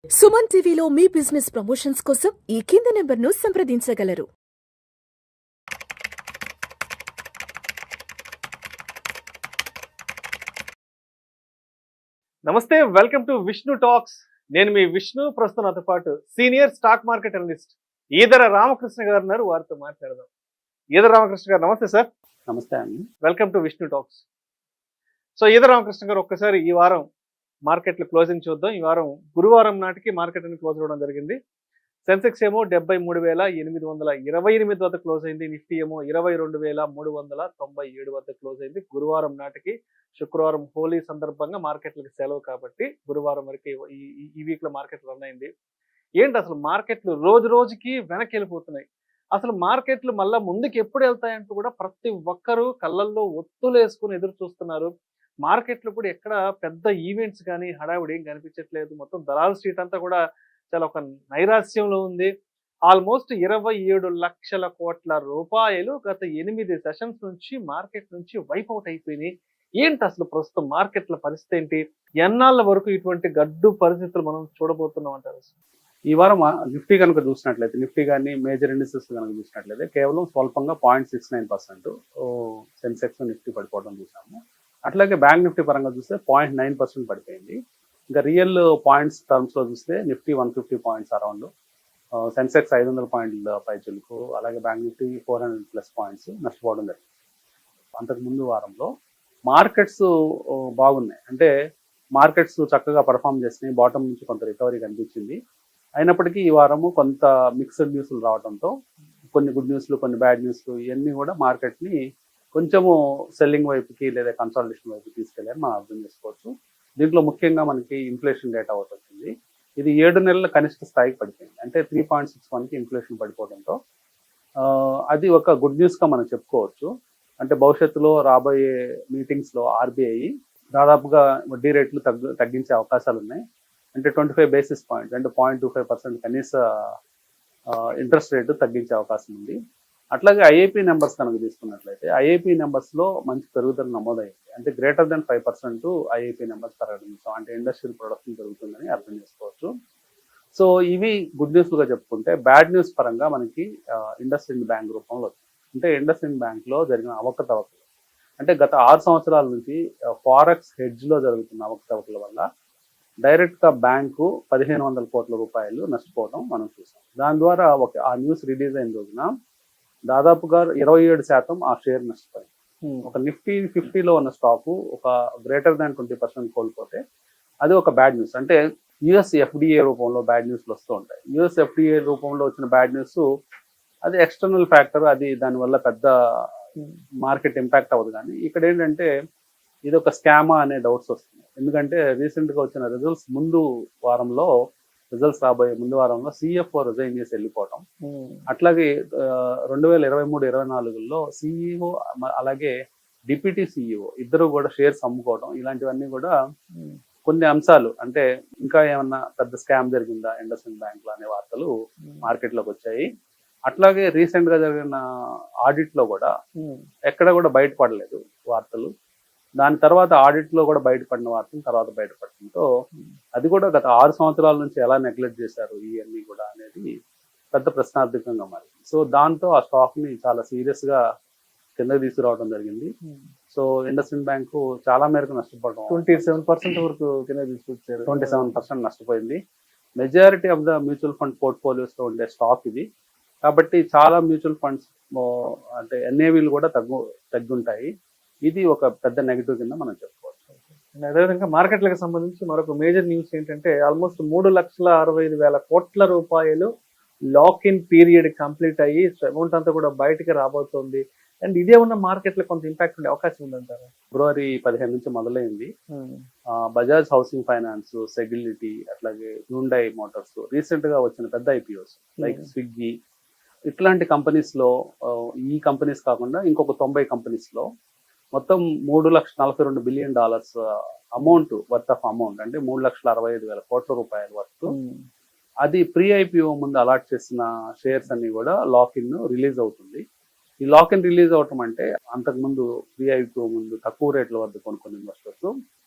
సుమన్ టీవీలో మీ business promotions కోసం ఈ కింది నెంబర్ను సంప్రదించగలరు. నమస్తే, వెల్కమ్ టు విష్ణు టాక్స్. నేను మీ విష్ణు. ప్రస్తుతం నాతో పాటు senior stock market analyst Eedara Ramakrishna గారు ఉన్నారు. వారితో మాట్లాడదాం. ఈదర రామకృష్ణ గారు నమస్తే సార్. నమస్తే అండి. Welcome to Vishnu talks. So Eedara Ramakrishna గారు, ఒక్కసారి ఈ వారం మార్కెట్లు క్లోజింగ్ చూద్దాం. ఈ వారం గురువారం నాటికి మార్కెట్ అని క్లోజ్ అవ్వడం జరిగింది. సెన్సెక్స్ ఏమో 73,828 వద్ద క్లోజ్ అయింది. నిఫ్టీ ఏమో 22,397 వద్ద క్లోజ్ అయింది. గురువారం నాటికి, శుక్రవారం హోలీ సందర్భంగా మార్కెట్లకు సెలవు కాబట్టి గురువారం వరకు ఈ వీక్ లో మార్కెట్ రన్ అయింది. ఏంటి అసలు మార్కెట్లు రోజు రోజుకి వెనక్కి వెళ్ళిపోతున్నాయి. అసలు మార్కెట్లు మళ్ళా ముందుకు ఎప్పుడు వెళ్తాయంటూ కూడా ప్రతి ఒక్కరూ కళ్ళల్లో ఒత్తులు వేసుకుని ఎదురు చూస్తున్నారు. మార్కెట్లు కూడా ఎక్కడ పెద్ద ఈవెంట్స్ కానీ హడావిడి ఏం కనిపించట్లేదు. మొత్తం దలాల్ స్ట్రీట్ అంతా కూడా చాలా ఒక నైరాస్యంలో ఉంది. ఆల్మోస్ట్ 27 లక్షల కోట్ల రూపాయలు గత 8 సెషన్స్ నుంచి మార్కెట్ నుంచి వైప్ అవుట్ అయిపోయినాయి. ఏంటి అసలు ప్రస్తుతం మార్కెట్ల పరిస్థితి ఏంటి? ఎన్నాళ్ళ వరకు ఇటువంటి గడ్డు పరిస్థితులు మనం చూడబోతున్నాం అంటారు? ఈ వారం నిఫ్టీ కనుక చూసినట్లయితే, నిఫ్టీ కానీ మేజర్ ఇండిసెస్ కనుక చూసినట్లయితే కేవలం స్వల్పంగా 0.69% సెన్సెక్స్ నిఫ్టీ పడిపోవడం చూసాము. అట్లాగే బ్యాంక్ నిఫ్టీ పరంగా చూస్తే 0.9% పడిపోయింది. ఇంకా రియల్ పాయింట్స్ టర్మ్స్లో చూస్తే నిఫ్టీ 150 పాయింట్స్ అరౌండ్, సెన్సెక్స్ 500 పాయింట్ల పైచులకు, అలాగే బ్యాంక్ నిఫ్టీ 400+ పాయింట్స్ నష్టపోవడం జరిగింది. అంతకుముందు వారంలో మార్కెట్స్ బాగున్నాయి, అంటే మార్కెట్స్ చక్కగా పర్ఫామ్ చేసినాయి. బాటమ్ నుంచి కొంత రికవరీ కనిపించింది. అయినప్పటికీ ఈ వారము కొంత మిక్స్డ్ న్యూస్లు రావడంతో, కొన్ని గుడ్ న్యూస్లు, కొన్ని బ్యాడ్ న్యూస్లు, ఇవన్నీ కూడా మార్కెట్ని కొంచెము సెల్లింగ్ వైపుకి లేదా కన్సాలిడేషన్ వైపుకి తీసుకెళ్ళాలని మనం అర్థం చేసుకోవచ్చు. దీంట్లో ముఖ్యంగా మనకి ఇన్ఫ్లేషన్ డేటా ఒకటి వచ్చింది. ఇది 7 నెలల కనిష్ట స్థాయికి పడిపోయింది. అంటే 3.61కి ఇన్ఫ్లేషన్ పడిపోవడంతో అది ఒక గుడ్ న్యూస్గా మనం చెప్పుకోవచ్చు. అంటే భవిష్యత్తులో రాబోయే మీటింగ్స్లో ఆర్బీఐ దాదాపుగా వడ్డీ రేట్లు తగ్గించే అవకాశాలు ఉన్నాయి. అంటే 25 బేసిస్ పాయింట్స్, అంటే 0.25% కనీస ఇంట్రెస్ట్ రేటు తగ్గించే అవకాశం ఉంది. అట్లాగే ఐఐపీ నెంబర్స్ కనుక తీసుకున్నట్లయితే, ఐఐపీ నెంబర్స్లో మంచి పెరుగుదల నమోదైంది. అంటే గ్రేటర్ దెన్ 5% ఐఐపీ నెంబర్స్ పెరగడం, అంటే ఇండస్ట్రియల్ ప్రొడక్షన్ పెరుగుతుందని అర్థం చేసుకోవచ్చు. సో ఇవి గుడ్ న్యూస్లుగా చెప్పుకుంటే, బ్యాడ్ న్యూస్ పరంగా మనకి ఇండస్ ఇండ్ బ్యాంక్ రూపంలో వచ్చింది. అంటే ఇండస్ ఇండ్ బ్యాంక్లో జరిగిన అవకతవకలు, అంటే గత 6 సంవత్సరాల నుంచి ఫారెక్స్ హెడ్జ్లో జరుగుతున్న అవకతవకల వల్ల డైరెక్ట్గా బ్యాంకు 1,500 కోట్ల రూపాయలు నష్టపోవడం మనం చూసాం. దాని ద్వారా ఆ న్యూస్ రిలీజ్ అయిన రోజున దాదాపుగా 27% ఆ షేర్ నష్టపోయింది. ఒక నిఫ్టీ 50లో ఉన్న స్టాకు ఒక గ్రేటర్ దాన్ 20% కోల్పోతే అది ఒక బ్యాడ్ న్యూస్. అంటే యుఎస్ ఎఫ్డిఏ రూపంలో బ్యాడ్ న్యూస్లు వస్తూ ఉంటాయి. యుఎస్ ఎఫ్డిఏ రూపంలో వచ్చిన బ్యాడ్ న్యూస్ అది ఎక్స్టర్నల్ ఫ్యాక్టర్, అది దానివల్ల పెద్ద మార్కెట్ ఇంపాక్ట్ అవ్వదు. కానీ ఇక్కడ ఏంటంటే ఇది ఒక స్కామా అనే డౌట్స్ వస్తుంది. ఎందుకంటే రీసెంట్గా వచ్చిన రిజల్ట్స్ రాబోయే ముందు వారంలో సిఎఫ్ఓ రిజైన్ చేసి వెళ్ళిపోవటం, అట్లాగే 2023-24లో సిఇఓ అలాగే డిప్యూటీ సిఇఓ ఇద్దరు కూడా షేర్స్ అమ్ముకోవడం, ఇలాంటివన్నీ కూడా కొన్ని అంశాలు. అంటే ఇంకా ఏమన్నా పెద్ద స్కామ్ జరిగిందా ఇండస్ ఇండ్ బ్యాంక్లో అనే వార్తలు మార్కెట్లోకి వచ్చాయి. అట్లాగే రీసెంట్గా జరిగిన ఆడిట్లో కూడా ఎక్కడ కూడా బయటపడలేదు వార్తలు. దాని తర్వాత ఆడిట్లో కూడా బయటపడిన వార్తలు తర్వాత బయటపడటంతో అది కూడా గత 6 సంవత్సరాల నుంచి ఎలా నెగ్లెక్ట్ చేశారు ఇవన్నీ కూడా అనేది పెద్ద ప్రశ్నార్థకంగా మారింది. సో దాంతో ఆ స్టాక్ని చాలా సీరియస్గా కిందకి తీసుకురావడం జరిగింది. సో ఇండస్ ఇండ్ బ్యాంకు చాలా మేరకు నష్టపోవడం, 27% వరకు కింద తీసుకొచ్చారు. 27% నష్టపోయింది. Majority of the mutual fund పోర్ట్ఫోలియోస్లో ఉండే స్టాక్ ఇది. కాబట్టి చాలా మ్యూచువల్ ఫండ్స్ అంటే ఎన్ఏవీలు కూడా తగ్గుంటాయి. ఇది ఒక పెద్ద నెగిటివ్ కింద మనం చెప్పుకోవచ్చు. అదేవిధంగా మార్కెట్లకు సంబంధించి మరొక మేజర్ న్యూస్ ఏంటంటే, ఆల్మోస్ట్ 3,65,000 కోట్ల రూపాయలు లాక్ ఇన్ పీరియడ్ కంప్లీట్ అయ్యి అమౌంట్ అంతా కూడా బయటకి రాబోతోంది. అండ్ ఇదే ఉన్న మార్కెట్లో కొంత ఇంపాక్ట్ ఉండే అవకాశం ఉందంటారా? ఫిబ్రవరి 15 నుంచి మొదలైంది. బజాజ్ హౌసింగ్ ఫైనాన్స్, సెగిలిటీ, అట్లాగే హ్యుండై మోటార్స్, రీసెంట్గా వచ్చిన పెద్ద ఐపీఓస్ లైక్ స్విగ్గీ, ఇట్లాంటి కంపెనీస్లో ఈ కంపెనీస్ కాకుండా ఇంకొక 90 కంపెనీస్లో మొత్తం $3,42 billion amount worth of amount, అంటే 3,65,000 కోట్ల రూపాయల వర్త్. అది ప్రీ ఐపీఓ ముందు అలాట్ చేసిన షేర్స్ అన్ని కూడా లాక్ ఇన్ రిలీజ్ అవుతుంది. ఈ లాక్ ఇన్ రిలీజ్ అవటం అంటే అంతకుముందు ప్రీ ఐపీఓ ముందు తక్కువ రేట్ల వద్ద కొనుక్కున్న ఇన్వెస్టర్స్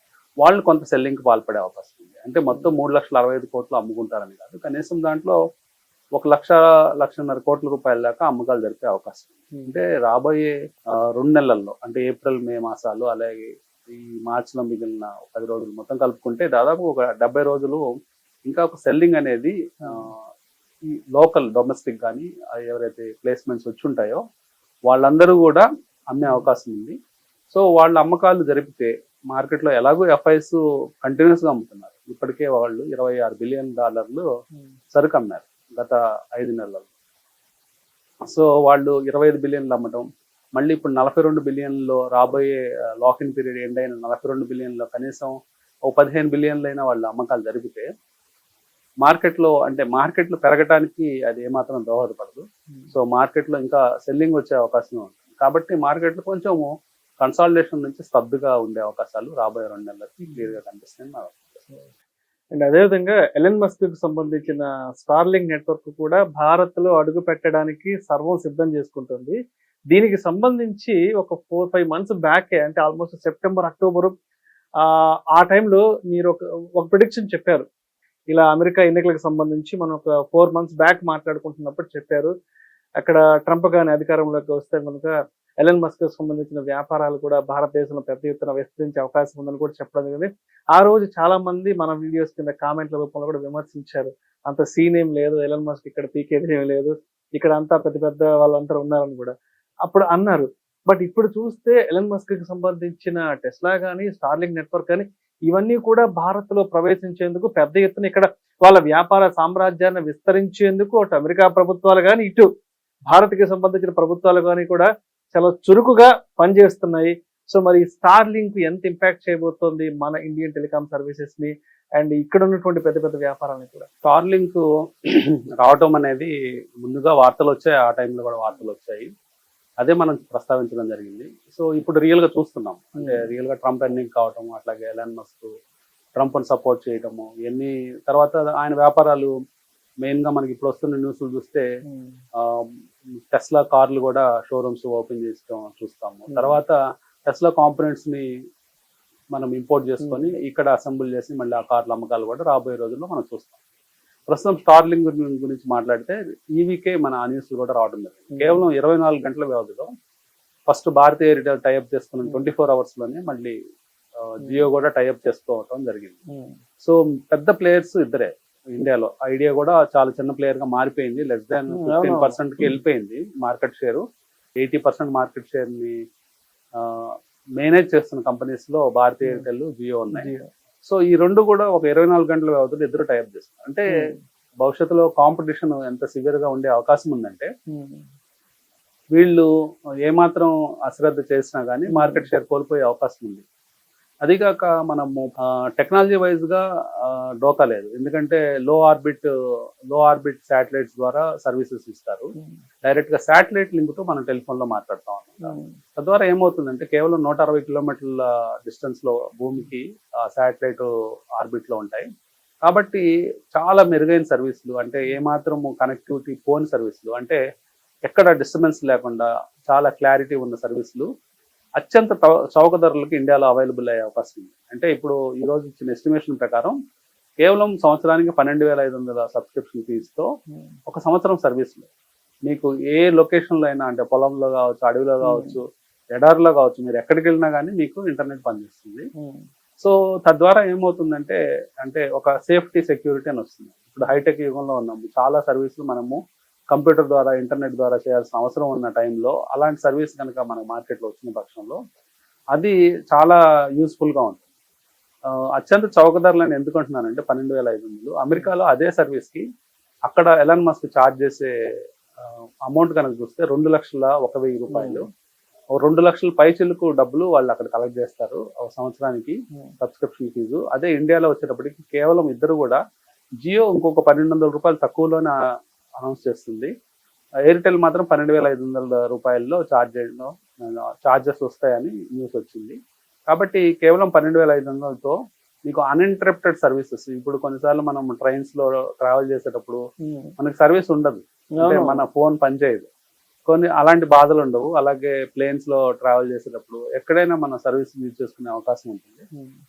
వాళ్ళు కొంత సెల్లింగ్కి పాల్పడే అవకాశం ఉంది. అంటే మొత్తం 3,65,000 కోట్లు అమ్ముకుంటారని కాదు, కనీసం దాంట్లో 1,00,00,000-1,50,000 కోట్ల రూపాయల దాకా అమ్మకాలు జరిపే అవకాశం ఉంది. అంటే రాబోయే 2 నెలల్లో, అంటే ఏప్రిల్ మే మాసాలు, అలాగే ఈ మార్చిలో మిగిలిన 10 రోజులు మొత్తం కలుపుకుంటే దాదాపు ఒక 70 రోజులు ఇంకా ఒక సెల్లింగ్ అనేది ఈ లోకల్ డొమెస్టిక్ కానీ ఎవరైతే ప్లేస్మెంట్స్ వచ్చి ఉంటాయో వాళ్ళందరూ కూడా అమ్మే అవకాశం ఉంది. సో వాళ్ళ అమ్మకాలు జరిపితే మార్కెట్లో ఎలాగో ఎఫ్ఐస్ కంటిన్యూస్గా అమ్ముతున్నారు. ఇప్పటికే వాళ్ళు $26 బిలియన్ సరుకు అమ్మారు గత 5 నెలల్లో. సో వాళ్ళు 25 బిలియన్లు అమ్మటం, మళ్ళీ ఇప్పుడు 42 బిలియన్లో రాబోయే లాక్-ఇన్ పీరియడ్ ఎండ్ అయిన 42 బిలియన్లో కనీసం ఓ 15 బిలియన్లు అయినా వాళ్ళ అమ్మకాలు జరిపితే మార్కెట్లో పెరగటానికి అది ఏమాత్రం దోహదపడదు. సో మార్కెట్లో ఇంకా సెల్లింగ్ వచ్చే అవకాశం ఉంటుంది. కాబట్టి మార్కెట్లో కొంచెము కన్సాలిడేషన్ నుంచి స్తబ్దుగా ఉండే అవకాశాలు రాబోయే 2 నెలలకి క్లియర్గా కనిపిస్తాయి. అండ్ అదేవిధంగా ఎలన్ మస్క్ కి సంబంధించిన స్టార్లింక్ నెట్వర్క్ కూడా భారత్ లో అడుగు పెట్టడానికి సర్వం సిద్ధం చేసుకుంటుంది. దీనికి సంబంధించి ఒక 4-5 మంత్స్ బ్యాకే, అంటే ఆల్మోస్ట్ సెప్టెంబర్ అక్టోబర్ ఆ టైంలో మీరు ఒక ప్రిడిక్షన్ చెప్పారు. ఇలా అమెరికా ఎన్నికలకు సంబంధించి మనం ఒక 4 మంత్స్ బ్యాక్ మాట్లాడుకుంటున్నప్పుడు చెప్పారు, అక్కడ ట్రంప్ గాని అధికారంలోకి వస్తే కనుక ఎలన్ మస్క్ సంబంధించిన వ్యాపారాలు కూడా భారతదేశంలో పెద్ద ఎత్తున విస్తరించే అవకాశం ఉందని కూడా చెప్పడం జరిగింది. ఆ రోజు చాలా మంది మన వీడియోస్ కింద కామెంట్ల రూపంలో కూడా విమర్శించారు, అంత సీన్ ఏం లేదు, ఎలన్ మస్క్ ఇక్కడ పీకేది ఏం లేదు, ఇక్కడ అంతా పెద్ద పెద్ద వాళ్ళంతా ఉన్నారని కూడా అప్పుడు అన్నారు. బట్ ఇప్పుడు చూస్తే ఎలన్ మస్క్ కి సంబంధించిన టెస్లా కానీ, స్టార్లింక్ నెట్వర్క్ కానీ ఇవన్నీ కూడా భారత్ లో ప్రవేశించేందుకు పెద్ద ఎత్తున ఇక్కడ వాళ్ళ వ్యాపార సామ్రాజ్యాన్ని విస్తరించేందుకు అటు అమెరికా ప్రభుత్వాలు కానీ, ఇటు భారత్కి సంబంధించిన ప్రభుత్వాలు కానీ కూడా చాలా చురుకుగా పనిచేస్తున్నాయి. సో మరి స్టార్ లింక్ ఎంత ఇంపాక్ట్ చేయబోతోంది మన ఇండియన్ టెలికాం సర్వీసెస్ ని అండ్ ఇక్కడ ఉన్నటువంటి పెద్ద పెద్ద వ్యాపారాన్ని కూడా? స్టార్ లింక్ రావటం అనేది ముందుగా వార్తలు వచ్చాయి, ఆ టైంలో కూడా వార్తలు వచ్చాయి, అదే మనం ప్రస్తావించడం జరిగింది. సో ఇప్పుడు రియల్గా చూస్తున్నాం, అంటే రియల్గా ట్రంప్ ఎన్నిక కావటం, అట్లాగే ఎలన్ మస్క్ ట్రంప్ని సపోర్ట్ చేయటము, ఇవన్నీ తర్వాత ఆయన వ్యాపారాలు మెయిన్గా మనకి ఇప్పుడు వస్తున్న న్యూస్లు చూస్తే టెస్లా కార్లు కూడా షోరూమ్స్ ఓపెన్ చేయడం చూస్తాము. తర్వాత టెస్లా కాంపోనెంట్స్ ని మనం ఇంపోర్ట్ చేసుకొని ఇక్కడ అసెంబుల్ చేసి మళ్ళీ ఆ కార్ల అమ్మకాలు కూడా రాబోయే రోజుల్లో మనం చూస్తాం. ప్రస్తుతం స్టార్లింక్ గురించి మాట్లాడితే ఈ వీకే మన న్యూస్ కూడా రావడం జరిగింది. కేవలం 24 గంటల వ్యవధిలో ఫస్ట్ భారతీయ ఎయిర్టెల్ టైఅప్ చేసుకున్న 24 hours లోనే మళ్ళీ జియో కూడా టైఅప్ చేసుకోవటం జరిగింది. సో పెద్ద ప్లేయర్స్ ఇద్దరే ఇండియాలో. ఐడియా కూడా చాలా చిన్న ప్లేయర్ గా మారిపోయింది, లెస్ దాన్ 15% కి వెళ్ళిపోయింది మార్కెట్ షేర్. 80% మార్కెట్ షేర్ ని మేనేజ్ చేస్తున్న కంపెనీస్ లో భారతీయ ఎయిర్టెల్, జియో ఉన్నాయి. సో ఈ రెండు కూడా ఒక 24 గంటల వ్యవధిలో ఇద్దరు టైప్ చేస్తున్నారు. అంటే భవిష్యత్తులో కాంపిటీషన్ ఎంత సివియర్ గా ఉండే అవకాశం ఉందంటే వీళ్ళు ఏమాత్రం అశ్రద్ధ చేసినా కానీ మార్కెట్ షేర్ కోల్పోయే అవకాశం ఉంది. అదిగాక మనము టెక్నాలజీ వైజ్ గా డోకా లేదు, ఎందుకంటే లో ఆర్బిట్ శాటిలైట్స్ ద్వారా సర్వీసెస్ ఇస్తారు. డైరెక్ట్ గా శాటిలైట్ లింక్ తో మనం టెలిఫోన్ లో మాట్లాడుతాం అన్నమాట. తద్వారా ఏమవుతుందంటే కేవలం 160 కిలోమీటర్ల డిస్టెన్స్ లో భూమికి శాటిలైట్ ఆర్బిట్ లో ఉంటాయి. కాబట్టి చాలా మెరుగైన సర్వీసులు, అంటే ఏమాత్రము కనెక్టివిటీ పోని సర్వీసులు, అంటే ఎక్కడ డిస్టర్బెన్స్ లేకుండా చాలా క్లారిటీ ఉన్న సర్వీసులు అత్యంత చౌక ధరలకు ఇండియాలో అవైలబుల్ అయ్యే అవకాశం ఉంది. అంటే ఇప్పుడు ఈ రోజు ఇచ్చిన ఎస్టిమేషన్ ప్రకారం కేవలం సంవత్సరానికి 12,500 సబ్స్క్రిప్షన్ ఫీజుతో ఒక సంవత్సరం సర్వీసులు మీకు ఏ లొకేషన్లో అయినా, అంటే పొలంలో కావచ్చు, అడవిలో కావచ్చు, ఎడారిలో కావచ్చు, మీరు ఎక్కడికి వెళ్ళినా కానీ మీకు ఇంటర్నెట్ పనిచేస్తుంది. సో తద్వారా ఏమవుతుందంటే అంటే ఒక సేఫ్టీ సెక్యూరిటీ అని వస్తుంది. ఇప్పుడు హైటెక్ యుగంలో ఉన్నాము, చాలా సర్వీసులు మనము కంప్యూటర్ ద్వారా, ఇంటర్నెట్ ద్వారా చేయాల్సిన అవసరం ఉన్న టైంలో అలాంటి సర్వీస్ కనుక మన మార్కెట్లో వచ్చిన పక్షంలో అది చాలా యూస్ఫుల్గా ఉంటుంది. అత్యంత చౌక ధరలను ఎందుకు అంటున్నానంటే 12,500 అమెరికాలో అదే సర్వీస్కి అక్కడ ఎలన్ మస్క్ ఛార్జ్ చేసే అమౌంట్ కనుక చూస్తే 2,01,000 రూపాయలు, 2 లక్షల పైచిలకు డబ్బులు వాళ్ళు అక్కడ కలెక్ట్ చేస్తారు ఒక సంవత్సరానికి సబ్స్క్రిప్షన్ ఫీజు. అదే ఇండియాలో వచ్చేటప్పటికి కేవలం ఇద్దరు కూడా జియో ఇంకొక 1,200 రూపాయలు తక్కువలోనే అనౌన్స్ చేస్తుంది, ఎయిర్టెల్ మాత్రం 12,500 రూపాయల్లో ఛార్జెస్ వస్తాయని న్యూస్ వచ్చింది. కాబట్టి కేవలం 12,500తో మీకు అన్ఇంటరప్టెడ్ సర్వీసెస్, ఇప్పుడు కొన్నిసార్లు మనం ట్రైన్స్ లో ట్రావెల్ చేసేటప్పుడు మనకి సర్వీస్ ఉండదు, అంటే మన ఫోన్ పనిచేయదు. కొన్ని అలాంటి బాధలు ఉండవు. అలాగే ప్లేన్స్ లో ట్రావెల్ చేసేటప్పుడు ఎక్కడైనా మన సర్వీస్ యూజ్ చేసుకునే అవకాశం ఉంటుంది.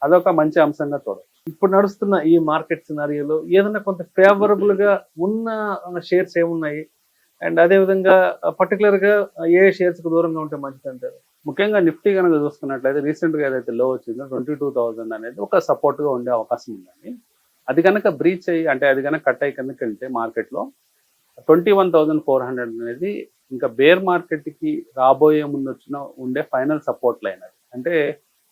అదొక మంచి అంశంగా చూడవచ్చు. ఇప్పుడు నడుస్తున్న ఈ మార్కెట్ సినారియోలో ఏదైనా కొంత ఫేవరబుల్ గా ఉన్న షేర్స్ ఏమున్నాయి, అండ్ అదే విధంగా పర్టికులర్ గా ఏ షేర్స్ కు దూరంగా ఉంటే మంచిది అంటారు? ముఖ్యంగా నిఫ్టీ కనుక చూసుకున్నట్లయితే రీసెంట్ గా ఏదైతే లో వచ్చిందో 22,000 అనేది ఒక సపోర్ట్ గా ఉండే అవకాశం ఉందండి. అది కనుక బ్రీచ్ అయ్యి, అంటే అది కనుక కట్ అయ్యి కిందకి వెళ్తే మార్కెట్ లో 21,400 అనేది ఇంకా బేర్ మార్కెట్ కి రాబోయే ముందు ఉండే ఫైనల్ సపోర్ట్ లైన్ అది. అంటే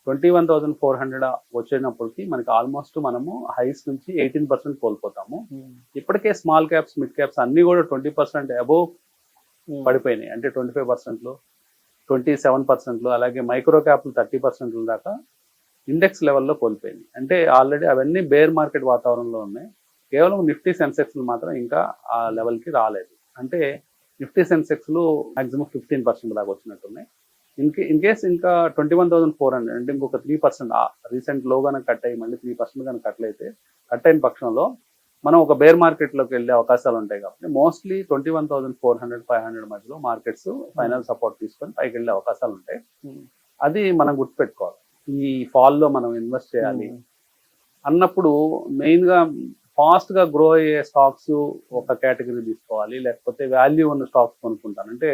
21,400 వచ్చినప్పటికి మనకి ఆల్మోస్ట్ మనము హైస్ నుంచి 18% కోల్పోతాము. ఇప్పటికే స్మాల్ క్యాప్స్, మిడ్ క్యాప్స్ అన్ని కూడా 20% అబోవ్ పడిపోయినాయి. అంటే 25%, 27%, అలాగే మైక్రో క్యాప్లు 30% దాకా ఇండెక్స్ లెవెల్లో కోల్పోయింది. అంటే ఆల్రెడీ అవన్నీ బేర్ మార్కెట్ వాతావరణంలో ఉన్నాయి. కేవలం నిఫ్టీ సెన్సెక్స్లు మాత్రం ఇంకా ఆ లెవెల్కి రాలేదు. అంటే నిఫ్టీ సెన్సెక్స్లు మాక్సిమం 15% దాకా వచ్చినట్టున్నాయి. ఇన్ కేస్ ఇంకా 21,400 అంటే ఇంకొక 3% రీసెంట్ లో కనుక కట్ అయ్యి మళ్ళీ 3% కనుక కట్ అయిన పక్షంలో మనం ఒక బేర్ మార్కెట్లోకి వెళ్ళే అవకాశాలు ఉంటాయి. కాబట్టి మోస్ట్లీ 21,400, 500 మధ్యలో మార్కెట్స్ ఫైనల్ సపోర్ట్ తీసుకొని పైకి వెళ్ళే అవకాశాలు ఉంటాయి. అది మనం గుర్తుపెట్టుకోవాలి. ఈ ఫాల్లో మనం ఇన్వెస్ట్ చేయాలి అన్నప్పుడు మెయిన్ గా ఫాస్ట్ గా గ్రో అయ్యే స్టాక్స్ ఒక కేటగిరీ తీసుకోవాలి, లేకపోతే వాల్యూ ఉన్న స్టాక్స్ కొనుక్కుంటాను. అంటే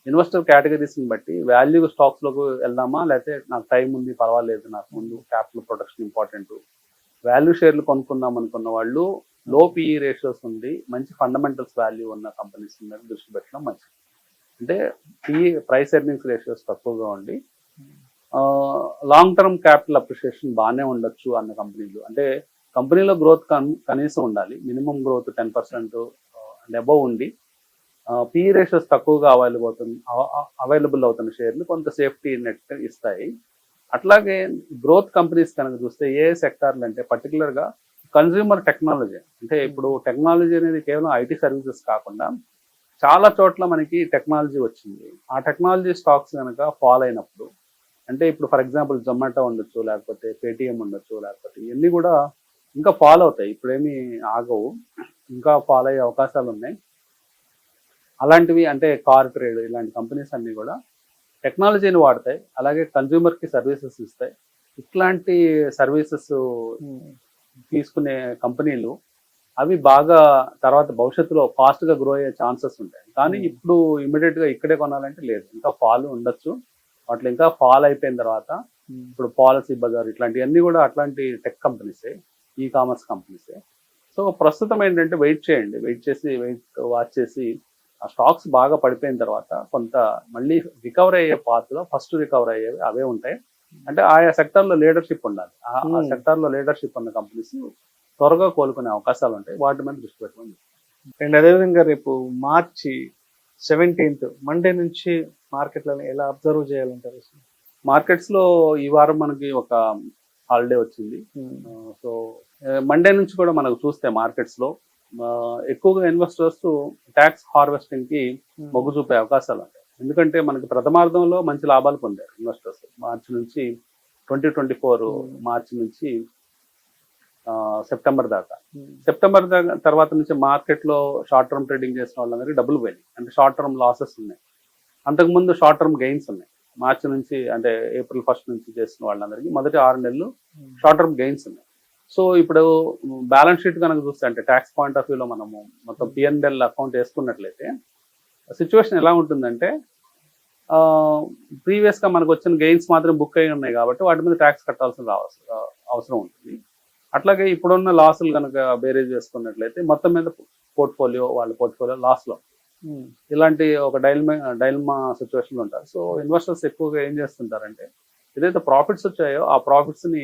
ఇన్వెస్టర్ కేటగిరీస్ ని బట్టి వాల్యూ స్టాక్స్ లోకి వెళ్దామా, లేకపోతే నాకు టైం ఉంది పర్వాలేదు, నాకు ముందు క్యాపిటల్ ప్రొటెక్షన్ ఇంపార్టెంట్, వాల్యూ షేర్లు కొనుక్కుందాం అనుకున్న వాళ్ళు లో పిఈ రేషియోస్ ఉంది, మంచి ఫండమెంటల్స్ వాల్యూ ఉన్న కంపెనీస్ మీద దృష్టి పెట్టడం మంచిది. అంటే పిఈ ప్రైస్ ఎర్నింగ్స్ రేషియోస్ తక్కువగా ఉండి లాంగ్ టర్మ్ క్యాపిటల్ అప్రిషియేషన్ బాగానే ఉండొచ్చు అన్న కంపెనీలు. అంటే కంపెనీలో గ్రోత్ కనీసం ఉండాలి, మినిమం గ్రోత్ 10% అండ్ అబవ్ ఉండి పిఈ రేషియోస్ తక్కువగా అవైలబుల్ అవుతున్న షేర్లు కొంత సేఫ్టీ నెట్ ఇస్తాయి. అట్లాగే గ్రోత్ కంపెనీస్ కనుక చూస్తే ఏ సెక్టార్లు అంటే పర్టికులర్గా కన్జ్యూమర్ టెక్నాలజీ. అంటే ఇప్పుడు టెక్నాలజీ అనేది కేవలం ఐటీ సర్వీసెస్ కాకుండా చాలా చోట్ల మనకి టెక్నాలజీ వచ్చింది. ఆ టెక్నాలజీ స్టాక్స్ కనుక ఫాల్ అయినప్పుడు, అంటే ఇప్పుడు ఫర్ ఎగ్జాంపుల్ జొమాటో ఉండొచ్చు, లేకపోతే పేటిఎం ఉండొచ్చు, లేకపోతే ఇవన్నీ కూడా ఇంకా ఫాల్ అవుతాయి. ఇప్పుడేమీ ఆగవు, ఇంకా ఫాల్ అయ్యే అవకాశాలు ఉన్నాయి. అలాంటివి అంటే కార్ ట్రేడ్ ఇలాంటి కంపెనీస్ అన్నీ కూడా టెక్నాలజీని వాడతాయి, అలాగే కన్జ్యూమర్కి సర్వీసెస్ ఇస్తాయి. ఇట్లాంటి సర్వీసెస్ తీసుకునే కంపెనీలు అవి బాగా తర్వాత భవిష్యత్తులో ఫాస్ట్గా గ్రో అయ్యే ఛాన్సెస్ ఉంటాయి. కానీ ఇప్పుడు ఇమీడియట్గా ఇక్కడే కొనాలంటే లేదు, ఇంకా ఫాల్ ఉండొచ్చు. వాటిలో ఇంకా ఫాల్ అయిపోయిన తర్వాత ఇప్పుడు పాలసీ బజార్ ఇట్లాంటివన్నీ కూడా అట్లాంటి టెక్ కంపెనీసే, ఈ కామర్స్ కంపెనీసే. సో ప్రస్తుతం ఏంటంటే వెయిట్ చేయండి, వాచ్ చేసి ఆ స్టాక్స్ బాగా పడిపోయిన తర్వాత కొంత మళ్ళీ రికవర్ అయ్యే పాత్రలో ఫస్ట్ రికవర్ అయ్యేవి అవే ఉంటాయి. అంటే ఆయా సెక్టార్లో లీడర్షిప్ ఉండాలి. ఆ సెక్టార్లో లీడర్షిప్ ఉన్న కంపెనీస్ త్వరగా కోలుకునే అవకాశాలు ఉంటాయి, వాటి మీద దృష్టి పెట్టండి. అండ్ అదేవిధంగా రేపు మార్చి 17th మండే నుంచి మార్కెట్లను ఎలా అబ్జర్వ్ చేయాలంటారు? మార్కెట్స్ లో ఈ వారం మనకి ఒక హాలిడే వచ్చింది. సో మండే నుంచి కూడా మనకు చూస్తే మార్కెట్స్ లో ఎక్కువగా ఇన్వెస్టర్స్ ట్యాక్స్ హార్వెస్టింగ్ కి మొగ్గు చూపే అవకాశాలు ఉంటాయి. ఎందుకంటే మనకి ప్రథమార్థంలో మంచి లాభాలు పొందారు ఇన్వెస్టర్స్. మార్చి నుంచి 2024 మార్చి నుంచి సెప్టెంబర్ దాకా. సెప్టెంబర్ దాకా తర్వాత నుంచి మార్కెట్లో షార్ట్ టర్మ్ ట్రేడింగ్ చేసిన వాళ్ళందరికీ డబ్బులు పోయినాయి, అంటే షార్ట్ టర్మ్ లాసెస్ ఉన్నాయి. అంతకుముందు షార్ట్ టర్మ్ గెయిన్స్ ఉన్నాయి. మార్చి నుంచి అంటే April 1st నుంచి చేసిన వాళ్ళందరికీ మొదటి 6 నెలలు షార్ట్ టర్మ్ గెయిన్స్ ఉన్నాయి. సో ఇప్పుడు బ్యాలెన్స్ షీట్ కనుక చూస్తే, అంటే ట్యాక్స్ పాయింట్ ఆఫ్ వ్యూలో మనము మొత్తం P&L అకౌంట్ వేసుకున్నట్లయితే సిచ్యువేషన్ ఎలా ఉంటుందంటే, ప్రీవియస్గా మనకు వచ్చిన గెయిన్స్ మాత్రం బుక్ అయి ఉన్నాయి కాబట్టి వాటి మీద ట్యాక్స్ కట్టాల్సిన అవసరం ఉంటుంది. అట్లాగే ఇప్పుడున్న లాసులు కనుక బేరేజ్ చేసుకున్నట్లయితే మొత్తం మీద వాళ్ళ పోర్ట్ఫోలియో లాస్లో ఇలాంటి ఒక డైల్మా సిచ్యువేషన్లో ఉంటారు. సో ఇన్వెస్టర్స్ ఎక్కువగా ఏం చేస్తుంటారంటే, ఏదైతే ప్రాఫిట్స్ వచ్చాయో ఆ ప్రాఫిట్స్ని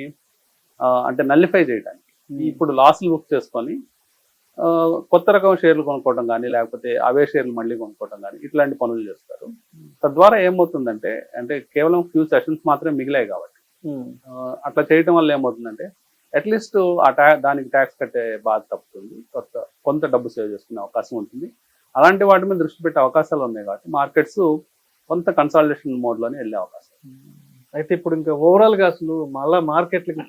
అంటే నల్లిఫై చేయడానికి ఇప్పుడు లాస్లు బుక్ చేసుకొని కొత్త రకం షేర్లు కొనుక్కోవడం కానీ, లేకపోతే అవే షేర్లు మళ్ళీ కొనుక్కోవడం కానీ ఇట్లాంటి పనులు చేస్తారు. తద్వారా ఏమవుతుందంటే, అంటే కేవలం ఫ్యూ సెషన్స్ మాత్రమే మిగిలాయి కాబట్టి అట్లా చేయడం వల్ల ఏమవుతుందంటే అట్లీస్ట్ దానికి ట్యాక్స్ కట్టే బాధ తప్పుతుంది, కొంత డబ్బు సేవ్ చేసుకునే అవకాశం ఉంటుంది. అలాంటి వాటి మీద దృష్టి పెట్టే అవకాశాలు ఉన్నాయి కాబట్టి మార్కెట్స్ కొంత కన్సాలిడేషన్ మోడ్లోనే వెళ్ళే అవకాశం. అయితే ఇప్పుడు ఇంకా ఓవరాల్గా అసలు మళ్ళా మార్కెట్లకి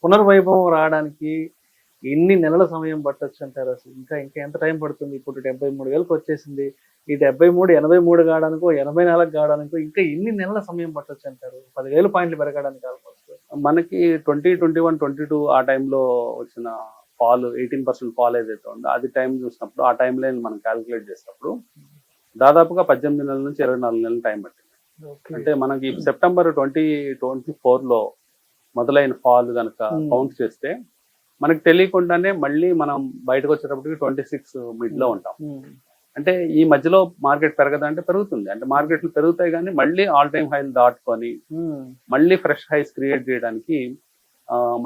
పునర్వైభవం రావడానికి ఎన్ని నెలల సమయం పట్టొచ్చు అంటారు అసలు? ఇంకా ఇంకా ఎంత టైం పడుతుంది? ఇప్పుడు 73,000కి వచ్చేసింది. ఈ 73, 83 కావడానికో, 84 కావడానికో ఇంకా ఎన్ని నెలల సమయం పట్టొచ్చు అంటారు? 10,000 పాయింట్లు పెరగడానికి ఆల్మోస్ట్. మనకి 2021, 22 ఆ టైంలో వచ్చిన ఫాల్ 18% ఫాల్ ఏదైతే ఉందో అది టైం చూసినప్పుడు, ఆ టైం లైన్ మనం క్యాలిక్యులేట్ చేసినప్పుడు దాదాపుగా 18 నెలల నుంచి 24 నెలల టైం పట్టింది. అంటే మనకి సెప్టెంబర్ 2024లో మొదలైన ఫాల్ కనుక కౌంట్ చేస్తే మనకి తెలియకుండానే మళ్ళీ మనం బయటకు వచ్చేటప్పటికి 26 మిడ్ లో ఉంటాం. అంటే ఈ మధ్యలో మార్కెట్ పెరగదంటే పెరుగుతుంది. అంటే మార్కెట్లు పెరుగుతాయి కానీ మళ్ళీ ఆల్ టైమ్ హైలు దాటుకొని మళ్ళీ ఫ్రెష్ హైస్ క్రియేట్ చేయడానికి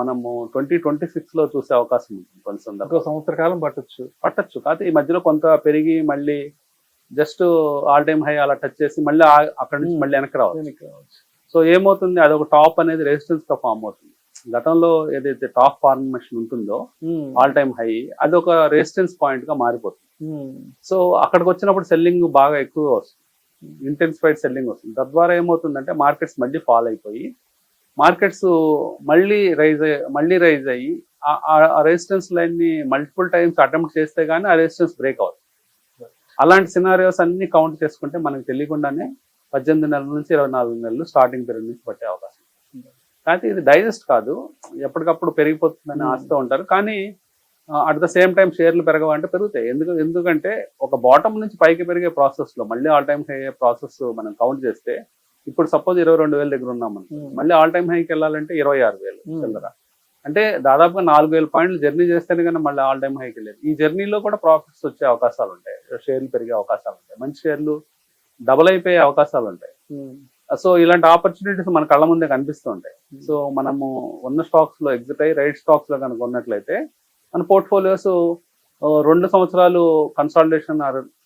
మనము 2026లో చూసే అవకాశం ఉంటుంది. కొన్ని సందర్భంలో సంవత్సర కాలం పట్టొచ్చు. కాకపోతే ఈ మధ్యలో కొంత పెరిగి మళ్ళీ జస్ట్ ఆల్ టైమ్ హై అలా టచ్ చేసి మళ్ళీ అక్కడ నుంచి మళ్ళీ వెనక్కి రావచ్చు. సో ఏమవుతుంది, అదొక టాప్ అనేది రెసిస్టెన్స్ గా ఫామ్ అవుతుంది. గతంలో ఏదైతే టాప్ ఫార్మేషన్ ఉంటుందో ఆల్ టైమ్ హై, అది ఒక రెసిస్టెన్స్ పాయింట్ గా మారిపోతుంది. సో అక్కడికి వచ్చినప్పుడు సెల్లింగ్ బాగా ఎక్కువ వస్తుంది, ఇంటెన్సిఫైడ్ సెల్లింగ్ వస్తుంది. తద్వారా ఏమవుతుందంటే మార్కెట్స్ మళ్ళీ ఫాల్ అయిపోయి మార్కెట్స్ మళ్ళీ రైజ్ అయ్యి ఆ రెసిస్టెన్స్ లైన్ ని మల్టిపుల్ టైమ్స్ అటెంప్ట్ చేస్తే గానీ ఆ రెసిస్టెన్స్ బ్రేక్ అవుతుంది. అలాంటి సినారియోస్ అన్ని కౌంట్ చేసుకుంటే మనకు తెలియకుండానే 18 నెలల నుంచి 24 నెలలు స్టార్టింగ్ పీరియడ్ నుంచి పట్టే అవకాశం. కానీ ఇది డైజెస్ట్ కాదు, ఎప్పటికప్పుడు పెరిగిపోతుందని ఆశతో ఉంటారు. కానీ అట్ ద సేమ్ టైం షేర్లు పెరగవంటే పెరుగుతాయి. ఎందుకంటే ఒక బాటమ్ నుంచి పైకి పెరిగే ప్రాసెస్ లో మళ్ళీ ఆల్ టైమ్ హై ప్రాసెస్ మనం కౌంట్ చేస్తే, ఇప్పుడు సపోజ్ 22,000 దగ్గర ఉన్నాం మనం, మళ్ళీ ఆల్ టైమ్ హైకి వెళ్ళాలంటే 26,000 చిల్లర. అంటే దాదాపుగా 4,000 పాయింట్లు జర్నీ చేస్తేనే కానీ మళ్ళీ ఆల్ టైమ్ హైకి వెళ్ళేది. ఈ జర్నీలో కూడా ప్రాఫిట్స్ వచ్చే అవకాశాలు ఉంటాయి, షేర్లు పెరిగే అవకాశాలు ఉంటాయి, మంచి షేర్లు డబుల్ అయిపోయే అవకాశాలు ఉంటాయి. సో ఇలాంటి ఆపర్చునిటీస్ మన కళ్ళ ముందే కనిపిస్తూ ఉంటాయి. సో మనము ఉన్న స్టాక్స్ లో ఎగ్జిట్ అయ్యి రైట్ స్టాక్స్ లో కనుక ఉన్నట్లయితే మన పోర్ట్ఫోలియోస్ 2 సంవత్సరాలు కన్సాలిడేషన్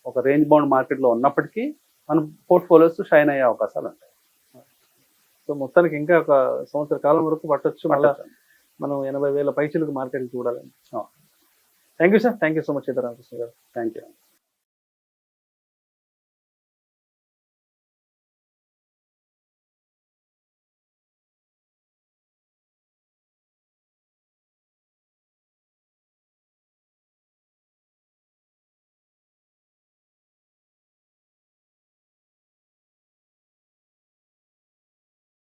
ఒక రేంజ్ బౌండ్ మార్కెట్ లో ఉన్నప్పటికీ మన పోర్ట్ఫోలియోస్ షైన్ అయ్యే అవకాశాలు ఉంటాయి. సో మొత్తానికి ఇంకా ఒక సంవత్సర కాలం వరకు పట్టొచ్చు. మళ్ళీ మనం 80,000 పైచలకు మార్కెట్ చూడాలని. Thank you sir, thank you so much Sitaramakrishna గారు. Thank you.